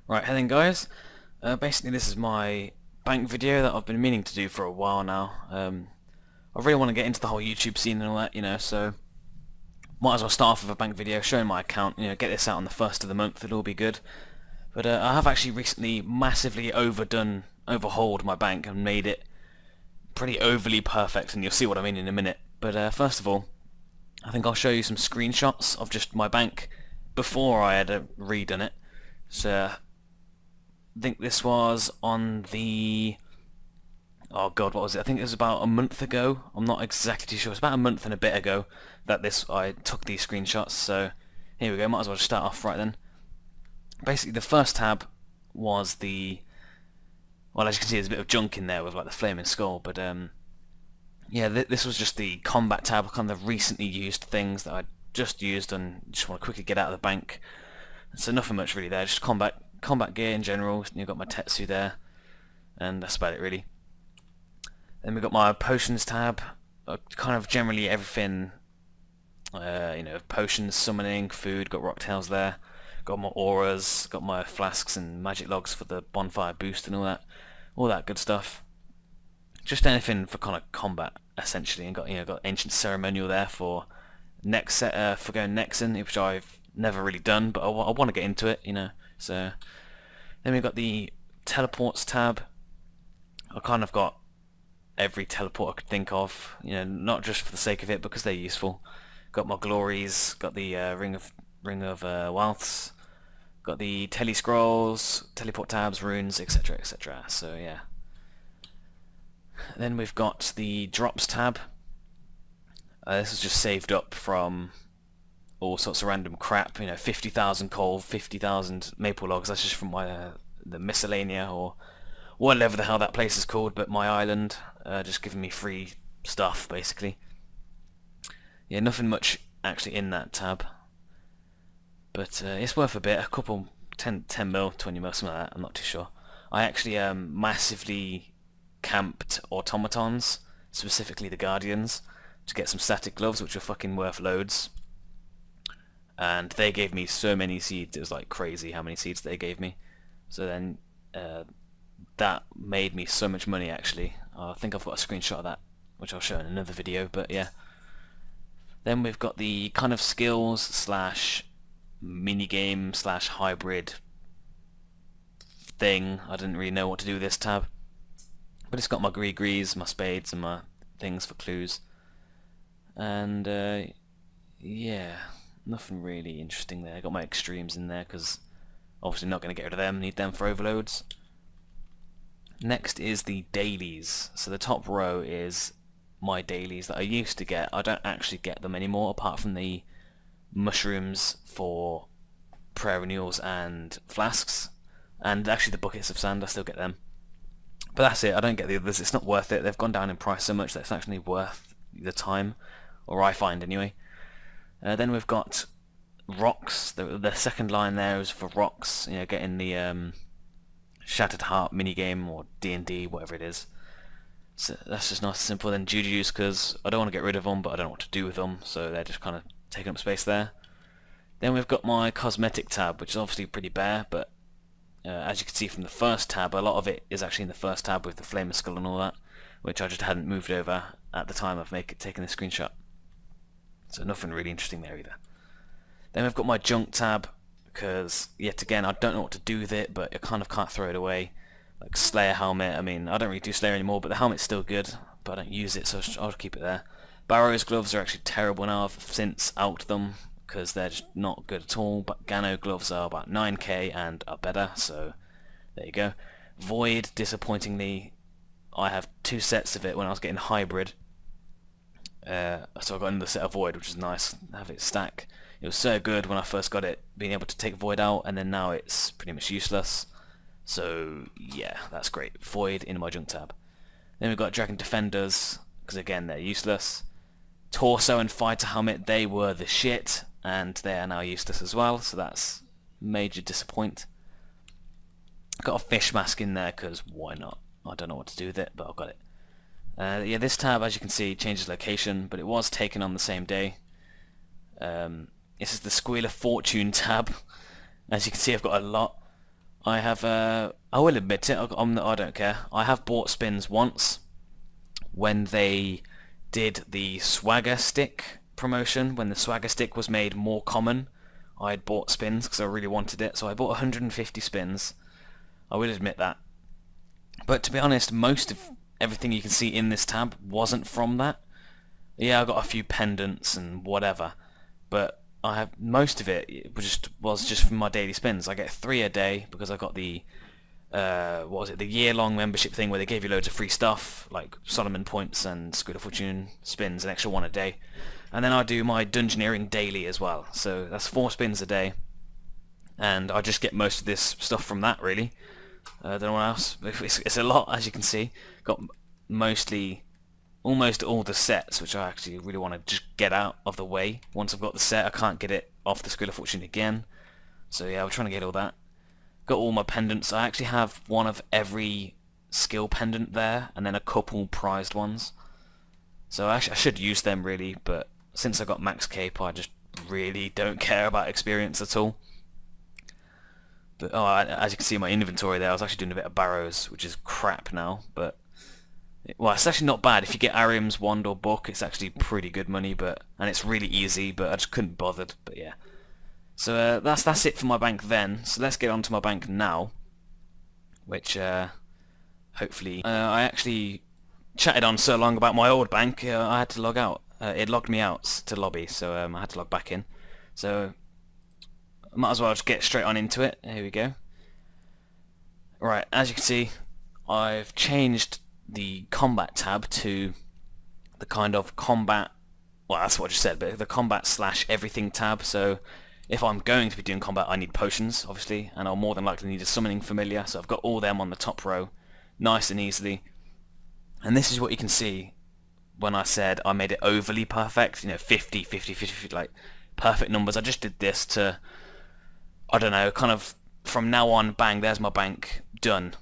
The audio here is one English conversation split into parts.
Right, hey then guys. Basically this is my bank video that I've been meaning to do for a while now. I really want to get into the whole YouTube scene and all that, so might as well start off with a bank video showing my account, get this out on the first of the month, it'll all be good. But I have actually recently massively overhauled my bank and made it pretty overly perfect, and you'll see what I mean in a minute. But first of all, I think I'll show you some screenshots of just my bank before I had redone it. So I think this was on the... oh god, what was it? I think it was about a month ago. I'm not exactly too sure. It's about a month and a bit ago that I took these screenshots. So here we go. Might as well just start off right then. Basically, the first tab was the... well, as you can see, there's a bit of junk in there with like the flaming skull. But yeah, this was just the combat tab, kind of recently used things that I just used and just want to quickly get out of the bank. So nothing much really there. Just combat gear in general. You've got my Tetsu there, and that's about it really. Then we've got my potions tab, kind of generally everything, potions, summoning, food, got rock tails there, got my auras, got my flasks and magic logs for the bonfire boost and all that good stuff. Just anything for kind of combat essentially, and got ancient ceremonial there for for going Nexen, which I've never really done, but I want to get into it, So then we've got the teleports tab. I kind of got every teleport I could think of, not just for the sake of it, because they're useful. Got my glories, got the ring of wealths, got the tele scrolls, teleport tabs, runes, etc., etc. So yeah. Then we've got the drops tab. This is just saved up from all sorts of random crap, 50,000 coal, 50,000 maple logs. That's just from my the miscellanea or whatever the hell that place is called, but my island, just giving me free stuff basically. Yeah, nothing much actually in that tab, but it's worth a bit. A couple 10 mil, 20 mil, something like that. I'm not too sure. I actually massively camped automatons, specifically the guardians, to get some static gloves, which are fucking worth loads. And they gave me so many seeds, it was like crazy how many seeds they gave me. So then that made me so much money actually. I think I've got a screenshot of that, which I'll show in another video, but yeah. Then we've got the kind of skills slash minigame slash hybrid thing. I didn't really know what to do with this tab, but it's got my grees, my spades, and my things for clues. And yeah, nothing really interesting there. I got my extremes in there because obviously not going to get rid of them, need them for overloads. Next is the dailies. So the top row is my dailies that I used to get. I don't actually get them anymore, apart from the mushrooms for prayer renewals and flasks, and actually the buckets of sand, I still get them. But that's it, I don't get the others. It's not worth it. They've gone down in price so much that it's actually worth the time, or I find anyway. Then we've got rocks. The second line there is for rocks, getting the Shattered Heart minigame or D&D, whatever it is. So that's just nice and simple. Then jujus, because I don't want to get rid of them, but I don't know what to do with them, so they're just kind of taking up space there. Then we've got my cosmetic tab, which is obviously pretty bare, but as you can see from the first tab, a lot of it is actually in the first tab with the flaming skull and all that, which I just hadn't moved over at the time of taking the screenshot. So nothing really interesting there either. Then we've got my junk tab, because yet again I don't know what to do with it, but I kind of can't throw it away. Like Slayer helmet, I mean I don't really do Slayer anymore, but the helmet's still good, but I don't use it, so I'll keep it there. Barrow's gloves are actually terrible now. I've since out them because they're just not good at all, but Gano gloves are about 9k and are better, so there you go. Void, disappointingly, I have 2 sets of it when I was getting hybrid. So I got another set of Void, which is nice, have it stack. It was so good when I first got it, being able to take Void out, and then now it's pretty much useless. So yeah, that's great. Void in my junk tab. Then we've got Dragon Defenders, because again they're useless. Torso and Fighter Helmet, they were the shit, and they are now useless as well, so that's major disappoint. Got a fish mask in there, because why not? I don't know what to do with it, but I've got it. Yeah, this tab, as you can see, changes location, but it was taken on the same day. This is the Squeal of Fortune tab. As you can see, I've got a lot. I have, I will admit it, I don't care. I have bought spins once when they did the Swagger Stick promotion, when the Swagger Stick was made more common. I had bought spins because I really wanted it, so I bought 150 spins. I will admit that. But to be honest, most of everything you can see in this tab wasn't from that. Yeah, I got a few pendants and whatever, but I have most of it was just from my daily spins. I get 3 a day because I got the what was it, the year-long membership thing where they gave you loads of free stuff like Solomon points and Squid of Fortune spins, an extra 1 a day. And then I do my Dungeoneering daily as well, so that's 4 spins a day, and I just get most of this stuff from that really. Don't know what else. It's a lot, as you can see. Got almost all the sets, which I actually really want to just get out of the way. Once I've got the set, I can't get it off the Squid of Fortune again. So yeah, we're trying to get all that. Got all my pendants. I actually have one of every skill pendant there, and then a couple prized ones. So I should use them really, but since I got Max Cape, I just really don't care about experience at all. But as you can see in my inventory there, I was actually doing a bit of Barrows, which is crap now, but well, it's actually not bad. If you get Ariam's Wand or Book, it's actually pretty good money, and it's really easy, but I just couldn't be bothered, but yeah. So that's it for my bank then. So let's get on to my bank now, which hopefully I actually chatted on so long about my old bank, I had to log out. It logged me out to lobby, so I had to log back in. So I might as well just get straight on into it. Here we go. Right, as you can see, I've changed the combat tab to the kind of combat, well that's what I just said, but the combat / everything tab. So if I'm going to be doing combat, I need potions obviously, and I'll more than likely need a summoning familiar, so I've got all them on the top row nice and easily. And this is what you can see when I said I made it overly perfect, you know, 50 50 50, 50 like perfect numbers. I just did this to, I don't know, kind of from now on, bang, there's my bank done.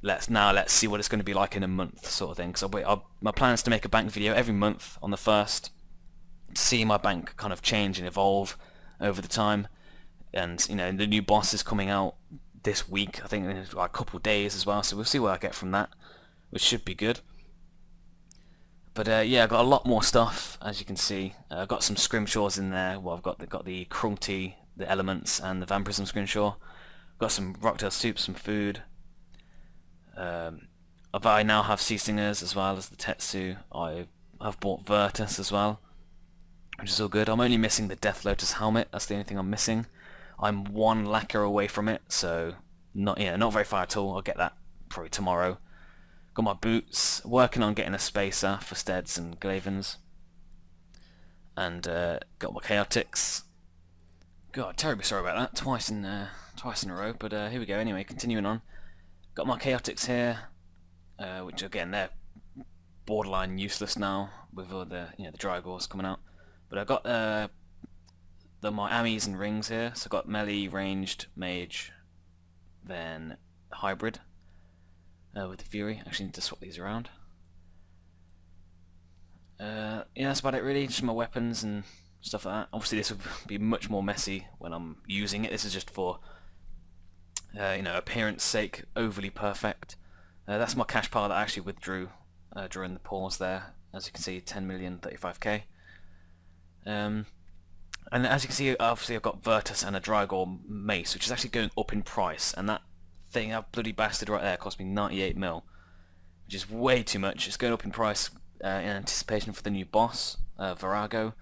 Let's see what it's going to be like in a month, sort of thing. Because my plan is to make a bank video every month on the 1st, to see my bank kind of change and evolve over the time. And you know, the new boss is coming out this week, I think in like a couple of days as well. So we'll see what I get from that, which should be good. But yeah, I've got a lot more stuff, as you can see. I've got some scrimshaws in there. Well, I've got the cruelty, the elements, and the vampirism scrimshaw. Got some rocktail soup, some food. I now have sea singers as well as the Tetsu. I have bought Virtus as well, which is all good. I'm only missing the Death Lotus helmet. That's the only thing I'm missing. I'm 1 lacquer away from it, so not very far at all. I'll get that probably tomorrow. Got my boots. Working on getting a spacer for Steads and Glavens. And got my Chaotix. God, terribly sorry about that. Twice in a row. But here we go. Anyway, continuing on. Got my Chaotix here, which again they're borderline useless now with all the the Drygors coming out. But I've got my Amis and rings here. So I've got melee, ranged, mage, then hybrid with the Fury. Actually need to swap these around. Yeah, that's about it really. Just my weapons and stuff like that. Obviously this will be much more messy when I'm using it. This is just for appearance sake, overly perfect. That's my cash pile that I actually withdrew during the pause there. As you can see, 10,035,000. And as you can see, obviously I've got Virtus and a Drygor mace, which is actually going up in price. And that thing, that bloody bastard right there, cost me 98 mil, which is way too much. It's going up in price in anticipation for the new boss, Virago.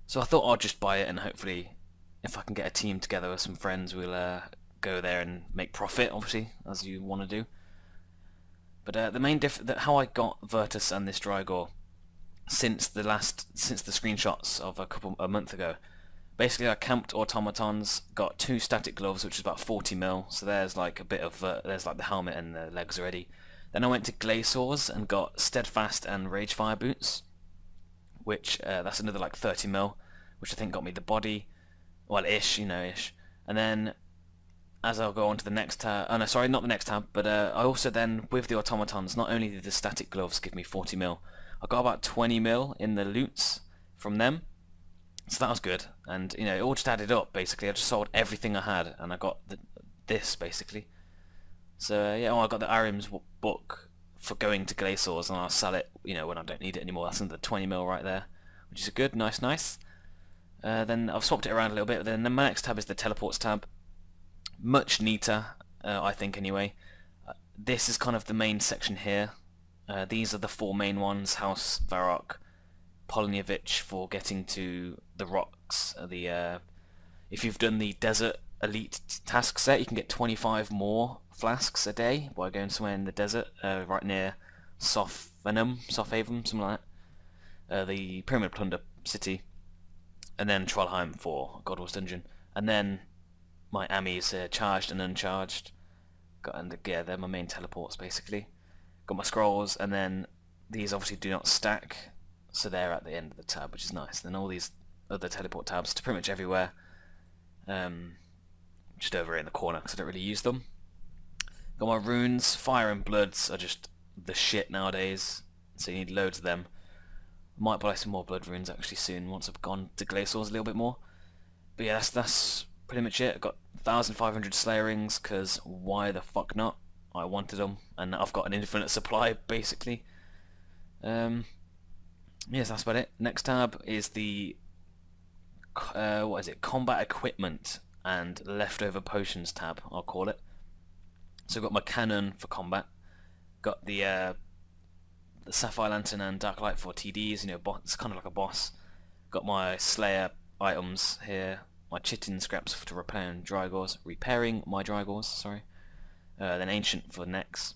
So I thought I'd just buy it, and hopefully, if I can get a team together with some friends, we'll go there and make profit, obviously, as you want to do. But the main how I got Virtus and this Drygor since the screenshots of a month ago. Basically, I camped automatons, got 2 static gloves, which is about 40 mil. So there's like a bit of there's like the helmet and the legs already. Then I went to Glaciers and got steadfast and ragefire boots, which that's another like 30 mil, which I think got me the body, well, ish. And then as I'll go on to the next tab, oh no, sorry, not the next tab, but I also then, with the automatons, not only did the static gloves give me 40 mil, I got about 20 mil in the loots from them, so that was good. And it all just added up. Basically, I just sold everything I had, and I got this basically. So yeah, I got the Arim's book for going to Glaciers, and I'll sell it, when I don't need it anymore. That's another 20 mil right there, which is good, nice. Then I've swapped it around a little bit. Then my next tab is the teleports tab. Much neater, I think anyway. This is kind of the main section here. These are the 4 main ones: House, Varrock, Polonyevich for getting to the rocks. If you've done the Desert Elite task set, you can get 25 more flasks a day by going somewhere in the desert, right near Sophavenum, something like that. The Pyramid Plunder City, and then Trollheim for God Wars Dungeon, and then my Amis charged and uncharged. Yeah, they're my main teleports basically. Got my scrolls, and then these obviously do not stack, so they're at the end of the tab, which is nice. Then all these other teleport tabs to pretty much everywhere. Just over here in the corner because I don't really use them. Got my runes. Fire and Bloods are just the shit nowadays, so you need loads of them. Might buy some more blood runes actually soon once I've gone to Glaciers a little bit more. But yeah, that's pretty much it. I've got 1,500 Slayer rings because why the fuck not? I wanted them, and I've got an infinite supply basically. Yes, that's about it. Next tab is the combat equipment and leftover potions tab, I'll call it. So I've got my cannon for combat, got the Sapphire Lantern and Dark Light for TDs, it's kind of like a boss. Got my Slayer items here, my Chitin scraps to repairing my Drygors, sorry. Then Ancient for necks.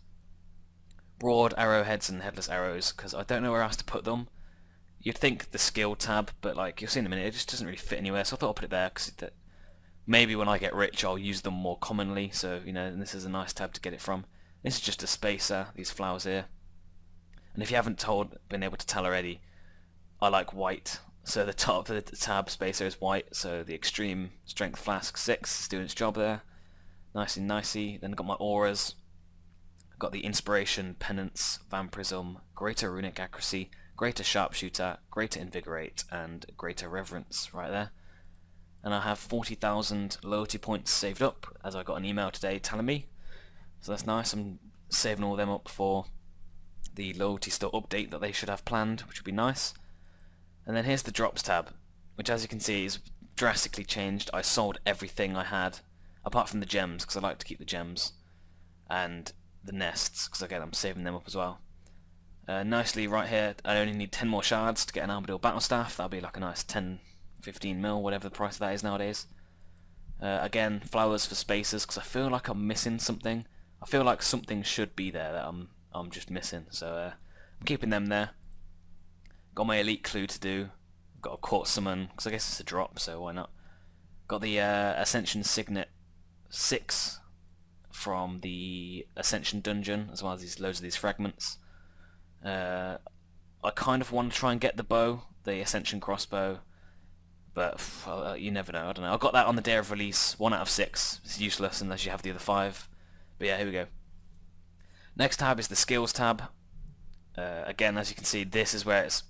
Broad arrowheads and headless arrows, because I don't know where else to put them. You'd think the skill tab, but like you'll see in a minute, it just doesn't really fit anywhere, so I thought I'll put it there, because maybe when I get rich I'll use them more commonly, so and this is a nice tab to get it from. This is just a spacer, these flowers here. And if you haven't been able to tell already, I like white, so the top of the tab spacer is white, so the Extreme Strength Flask 6 is doing its job there. Nicey. Then I've got my auras. I've got the Inspiration, Penance, Vampirism, Greater Runic Accuracy, Greater Sharpshooter, Greater Invigorate, and Greater Reverence right there. And I have 40,000 loyalty points saved up, as I got an email today telling me. So that's nice. I'm saving all them up for the loyalty store update that they should have planned, which would be nice. And then here's the drops tab, which as you can see is drastically changed. I sold everything I had, apart from the gems, because I like to keep the gems, and the nests, because again I'm saving them up as well. Nicely right here, I only need 10 more shards to get an Armadillo Battle Staff. That'll be like a nice 10-15 mil, whatever the price of that is nowadays. Again, flowers for spacers, because I feel like I'm missing something. I feel like something should be there that I'm just missing, so I'm keeping them there. Got my elite clue to do. Got a court summon, because I guess it's a drop, so why not. Got the Ascension Signet 6 from the Ascension dungeon, as well as loads of these fragments. I kind of want to try and get the bow, the Ascension crossbow, but you never know. I don't know. I got that on the day of release, 1 out of 6. It's useless unless you have the other 5. But yeah, here we go. Next tab is the skills tab. Again, as you can see, this is where it's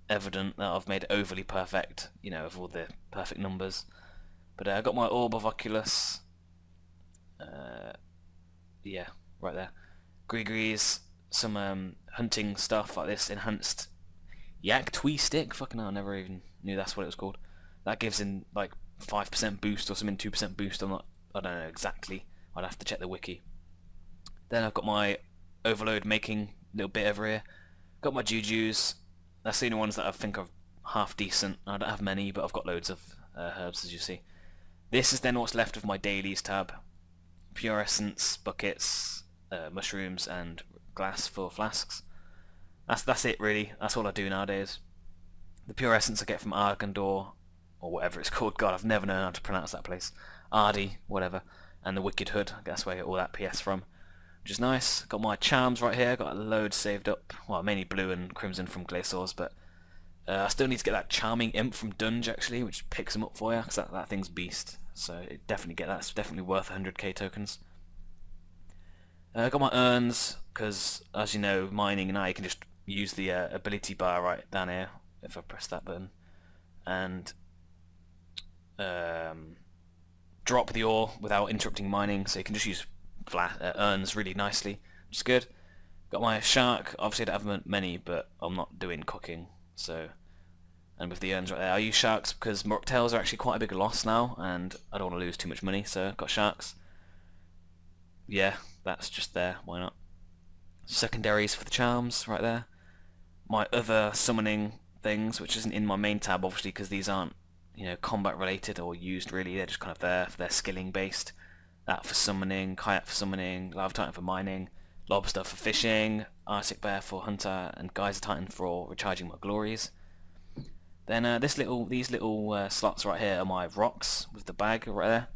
evident that I've made it overly perfect, of all the perfect numbers. But I got my Orb of Oculus. Yeah, right there. Grigris, some hunting stuff like this, enhanced Yak Twee Stick. Fucking hell, I never even knew that's what it was called. That gives in like 5% boost or something, 2% boost. I don't know exactly. I'd have to check the wiki. Then I've got my Overload making little bit over here. Got my Jujus. That's the only ones that I think are half decent. I don't have many, but I've got loads of herbs, as you see. This is then what's left of my dailies tab. Pure Essence, buckets, mushrooms, and glass for flasks. That's it really. That's all I do nowadays. The Pure Essence I get from Argandor, or whatever it's called. God, I've never known how to pronounce that place. Ardi, whatever. And the Wicked Hood. That's where I get all that PS from, which is nice. Got my charms right here. Got a load saved up. Well, mainly blue and crimson from Glaciers, but I still need to get that Charming Imp from Dunge actually, which picks them up for you, because that thing's beast. So definitely get that. It's definitely worth 100k tokens. Got my urns, because as you know, mining now you can just use the ability bar right down here if I press that button, and drop the ore without interrupting mining, so you can just use urns really nicely, which is good. Got my shark. Obviously I don't have many, but I'm not doing cooking, so. And with the urns right there, I use sharks because mocktails are actually quite a big loss now, and I don't want to lose too much money, so I've got sharks. Yeah, that's just there, why not? Secondaries for the charms, right there. My other summoning things, which isn't in my main tab, obviously, because these aren't, you know, combat related or used really, they're just kind of there for their skilling based. That for summoning, kayak for summoning, lava titan for mining, lobster for fishing, arctic bear for hunter, and geyser titan for recharging my glories. Then these little slots right here are my rocks with the bag right there.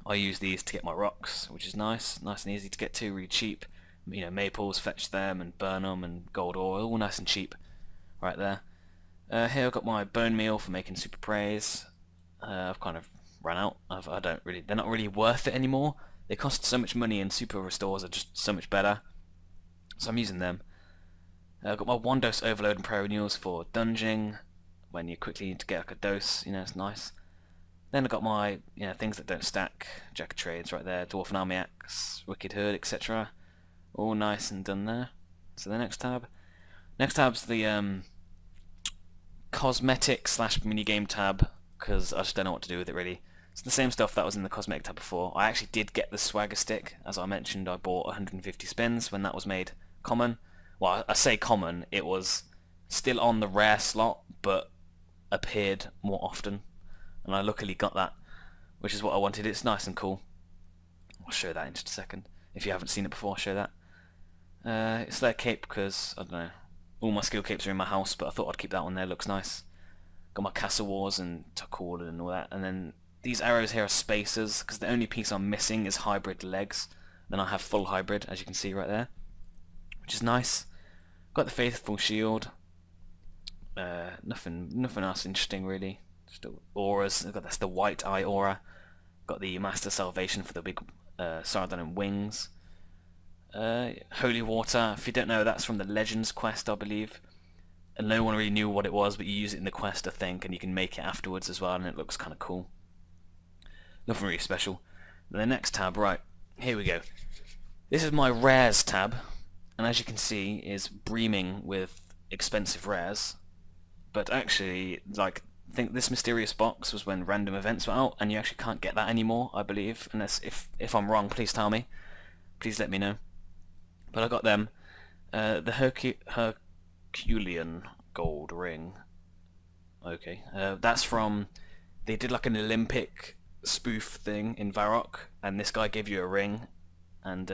I use these to get my rocks, which is nice and easy to get to, really cheap. You know, maples, fetch them and burn them, and gold ore, all nice and cheap, right there. Here I've got my bone meal for making super praise. I've kind of run out. They're not really worth it anymore. They cost so much money, and super restores are just so much better. So I'm using them. I've got my 1 dose overload and prayer renewals for dunging, when you quickly need to get like a dose, you know, it's nice. Then I've got my, you know, things that don't stack, jack of trades right there, dwarf army axe, wicked hood, etc. All nice and done there. So the next tab. Next tab's the cosmetic / minigame tab, because I just don't know what to do with it really. It's the same stuff that was in the cosmetic tab before. I actually did get the swagger stick, as I mentioned. I bought 150 spins when that was made common. Well, I say common, it was still on the rare slot, but appeared more often, and I luckily got that, which is what I wanted. It's nice and cool. I'll show that in just a second. If you haven't seen it before, I'll show that. It's their cape because, I don't know, all my skill capes are in my house, but I thought I'd keep that one there, looks nice. Got my Castle Wars and Tuckwall and all that, and then these arrows here are spacers, because the only piece I'm missing is hybrid legs. Then I have full hybrid, as you can see right there, which is nice. Got the Faithful Shield. Nothing else interesting really. Just auras. That's the white eye aura. Got the Master Salvation for the big Sardon and wings. Holy water. If you don't know, that's from the Legends quest, I believe. And no one really knew what it was, but you use it in the quest, I think, and you can make it afterwards as well, and it looks kind of cool. Nothing really special. And the next tab, right? Here we go. This is my rares tab, and as you can see, is breaming with expensive rares. But actually, like, I think this mysterious box was when random events were out, and you actually can't get that anymore, I believe. Unless, if I'm wrong, please tell me. Please let me know. But I got them. The Herculean gold ring. Okay, that's from. They did like an Olympic spoof thing in Varrock, and this guy gave you a ring, and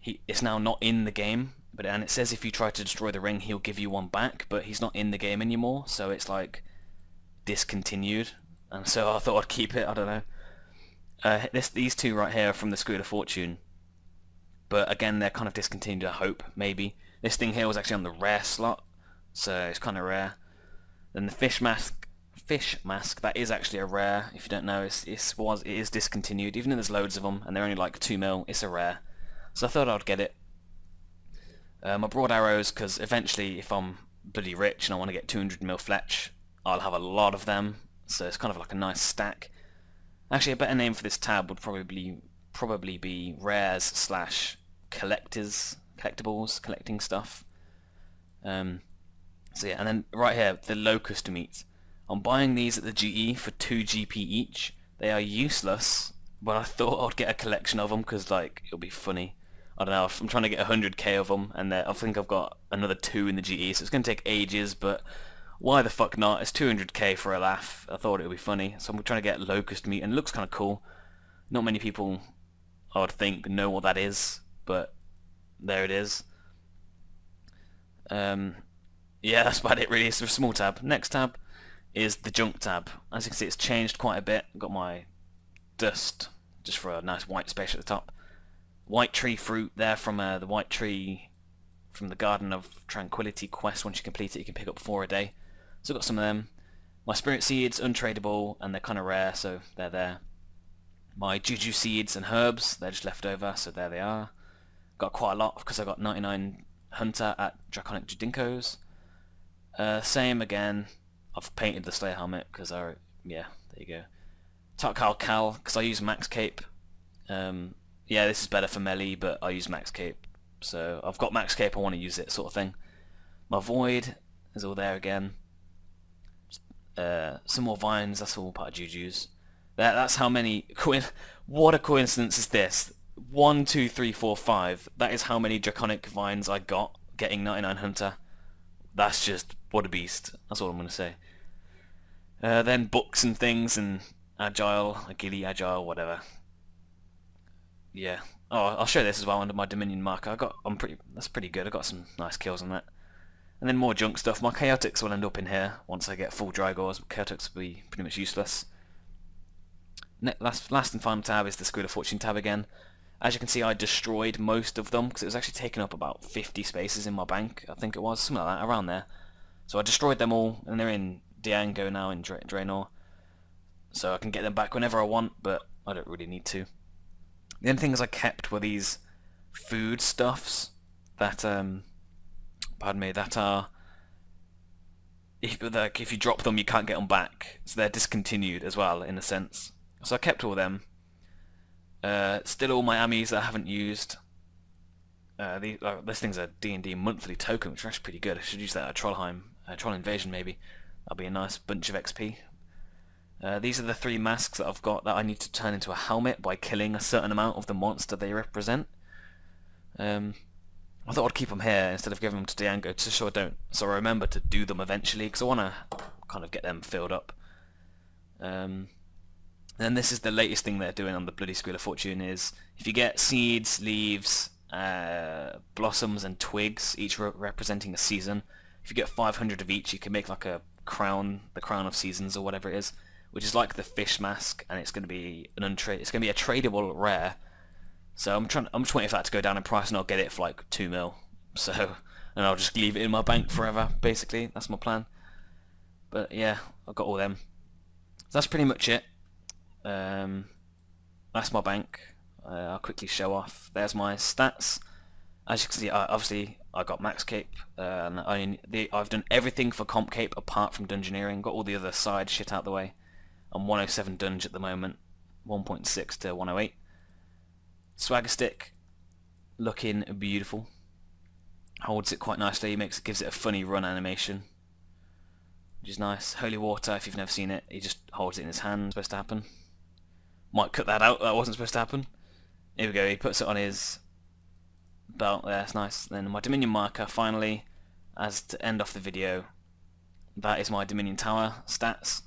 it's now not in the game. And it says if you try to destroy the ring, he'll give you one back, but he's not in the game anymore, so it's like discontinued. And so I thought I'd keep it. I don't know. These two right here are from the Squid of Fortune, but again they're kind of discontinued. I hope maybe this thing here was actually on the rare slot, so it's kind of rare. Then the fish mask, that is actually a rare. If you don't know, it is discontinued. Even though there's loads of them and they're only like 2 mil, it's a rare. So I thought I'd get it. My broad arrows, because eventually if I'm bloody rich and I want to get 200 mil fletch, I'll have a lot of them, so it's kind of like a nice stack. Actually, a better name for this tab would probably be rares / collectibles, collecting stuff. So yeah, and then right here, the locust meat. I'm buying these at the GE for 2 GP each. They are useless, but I thought I'd get a collection of them because like it'll be funny. I don't know, I'm trying to get 100k of them, and I think I've got another 2 in the GE, so it's going to take ages, but why the fuck not? It's 200k for a laugh. I thought it would be funny, so I'm trying to get locust meat, and it looks kind of cool. Not many people, I would think, know what that is, but there it is. Yeah, that's about it really. It's a small tab. Next tab is the junk tab. As you can see, it's changed quite a bit. I've got my dust, just for a nice white space at the top. White tree fruit there from the white tree from the Garden of Tranquility quest. Once you complete it, you can pick up 4 a day. So I've got some of them. My spirit seeds, untradeable, and they're kind of rare, so they're there. My juju seeds and herbs, they're just left over, so there they are. Got quite a lot because I got 99 hunter at Draconic Judinkos. Same again. I've painted the Slayer helmet because yeah, there you go. Cal, because I use max cape. Yeah, this is better for melee, but I use max cape. So I've got max cape, I want to use it, sort of thing. My void is all there again. Some more vines, that's all part of Juju's. That's how many... What a coincidence is this? 1, 2, 3, 4, 5. That is how many draconic vines I got getting 99 Hunter. That's just... what a beast. That's all I'm going to say. Then books and things and agile, agility, agile, whatever. Yeah. Oh, I'll show this as well under my Dominion marker. That's pretty good. I got some nice kills on that. And then more junk stuff. My chaotics will end up in here once I get full Drygores. Chaotics will be pretty much useless. Last and final tab is the Squid of Fortune tab again. As you can see, I destroyed most of them because it was actually taking up about 50 spaces in my bank. I think it was something like that, around there. So I destroyed them all, and they're in Diango now in Draenor. So I can get them back whenever I want, but I don't really need to. The only things I kept were these food stuffs that pardon me, that are, if you drop them you can't get them back, so they're discontinued as well in a sense. So I kept all them. Still all my ammies that I haven't used. This thing's a D&D monthly token, which is actually pretty good. I should use that at Trollheim, Troll Invasion maybe. That'll be a nice bunch of XP. These are the 3 masks that I've got that I need to turn into a helmet by killing a certain amount of the monster they represent. I thought I'd keep them here instead of giving them to Diango, just so I remember to do them eventually, because I want to kind of get them filled up. And this is the latest thing they're doing on the bloody Squid of Fortune, is if you get seeds, leaves, blossoms and twigs, each representing a season, if you get 500 of each you can make like a crown, the crown of seasons or whatever it is, which is like the fish mask, and it's going to be a tradable rare. So I'm just waiting for that to go down in price, and I'll get it for like 2 mil. So, and I'll just leave it in my bank forever. Basically, that's my plan. But yeah, I've got all them. So that's pretty much it. That's my bank. I'll quickly show off. There's my stats. As you can see, obviously I got max cape. And I've done everything for comp cape apart from dungeoneering. Got all the other side shit out the way. I'm 107 dunge at the moment. 1.6 to 108. Swagger stick, looking beautiful. Holds it quite nicely. Gives it a funny run animation, which is nice. Holy water, if you've never seen it, he just holds it in his hand. Supposed to happen. Might cut that out. That wasn't supposed to happen. Here we go. He puts it on his belt there. It's nice. Then my Dominion marker. Finally, as to end off the video, that is my Dominion Tower stats.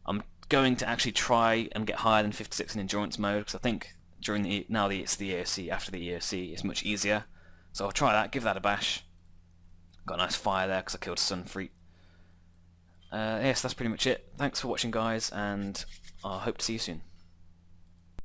I'm going to actually try and get higher than 56 in endurance mode, because I think it's the EOC, after the EOC it's much easier, so I'll try that, give that a bash. Got a nice fire there because I killed Sunfreet. Yes, that's pretty much it. Thanks for watching guys, and I hope to see you soon.